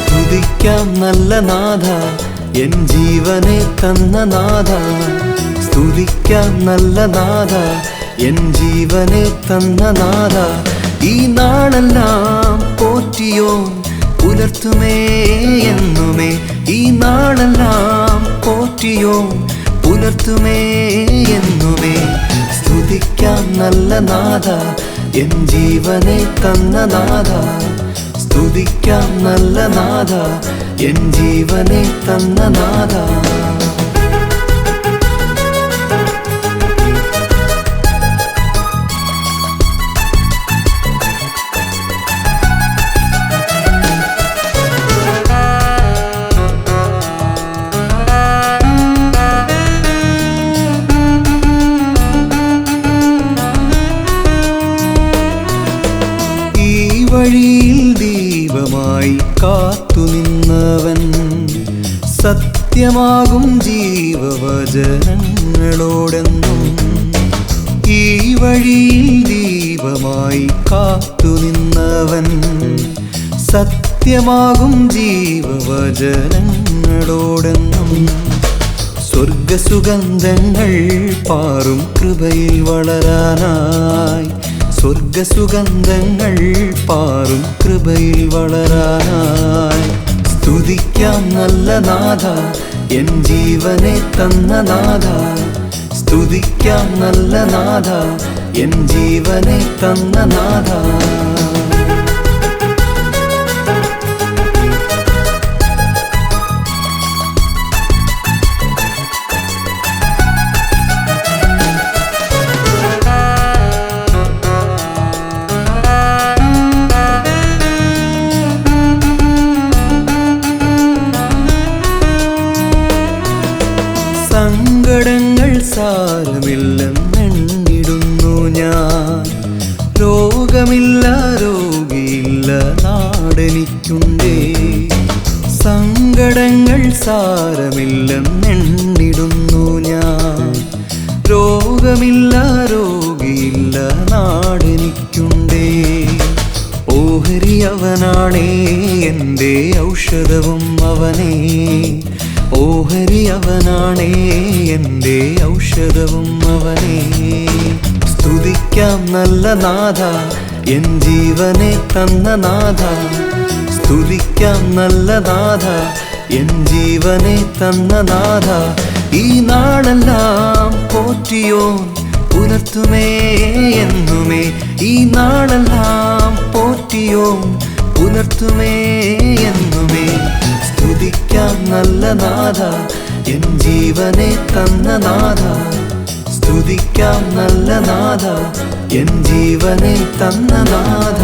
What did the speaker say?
സ്തുതിക്കാം നല്ല നാഥ, എൻ ജീവനെ തന്ന നാഥ. സ്തുതിക്കാം നല്ല നാഥ, എൻ ജീവനെ തന്ന നാഥ. ഈ നാളെല്ലാം പോറ്റിയോ പുലർത്തുമേ എന്നുമേ. ഈ നാളെല്ലാം പോറ്റിയോ പുലർത്തുമേ എന്നുമേ. സ്തുതിക്കാം നല്ല നാഥ, എൻ ജീവനെ തന്ന നാഥ. സ്തുതിക്കാം നല്ല നാഥ, എൻ ജീവനെ തന്ന നാഥ. വഴിയിൽ ദീപമായി കാത്തുനിന്നവൻ, സത്യമാകും ജീവവചനങ്ങളോടെന്നും. ഈ വഴിയിൽ ദീപമായി കാത്തുനിന്നവൻ, സത്യമാകും ജീവവചനങ്ങളോടെന്നും. സ്വർഗസുഗന്ധങ്ങൾ പാറും കൃപയിൽ വളരാനായി. സ്വർഗസുഗന്ധങ്ങൾ പാറും കൃപയിൽ വളരാനായി. സ്തുതിക്കാം നല്ല നാഥ, എൻ ജീവനെ തന്ന നാഥ. സ്തുതിക്കാം നല്ല നാഥ, എൻ ജീവനെ തന്ന നാഥ. സങ്കടങ്ങൾ സാരമില്ലെന്നെണ്ണിടുന്നു ഞാൻ. രോഗമില്ല രോഗിയില്ല നാടെനിക്കുണ്ടേ. സങ്കടങ്ങൾ സാരമില്ലെന്നെണ്ണിടുന്നു ഞാൻ. രോഗമില്ല രോഗിയില്ല നാടെനിക്കുണ്ടേ. ഓഹരി അവനാണേ എൻ്റെ ഔഷധവും അവനേ. ഓഹരി അവനാണേ എൻ്റെ ഔഷധവും അവനേ. സ്തുതിക്കാം നല്ല നാഥ, എൻ ജീവനെ തന്ന നാഥ. സ്തുതിക്കാം നല്ല നാഥ, എൻ ജീവനെ തന്ന നാഥ. ഈ നാളെല്ലാം പോറ്റിയോ പുലർത്തുമേ എന്നുമേ. ഈ നാളെല്ലാം പോറ്റിയോ പുലർത്തുമേ എന്നുമേ. സ്തുതിക്കാം നല്ല നാഥ, എൻ ജീവനെ തന്ന നാഥ. സ്തുതിക്കാം നല്ല നാഥ, എൻ ജീവനെ തന്ന നാഥ.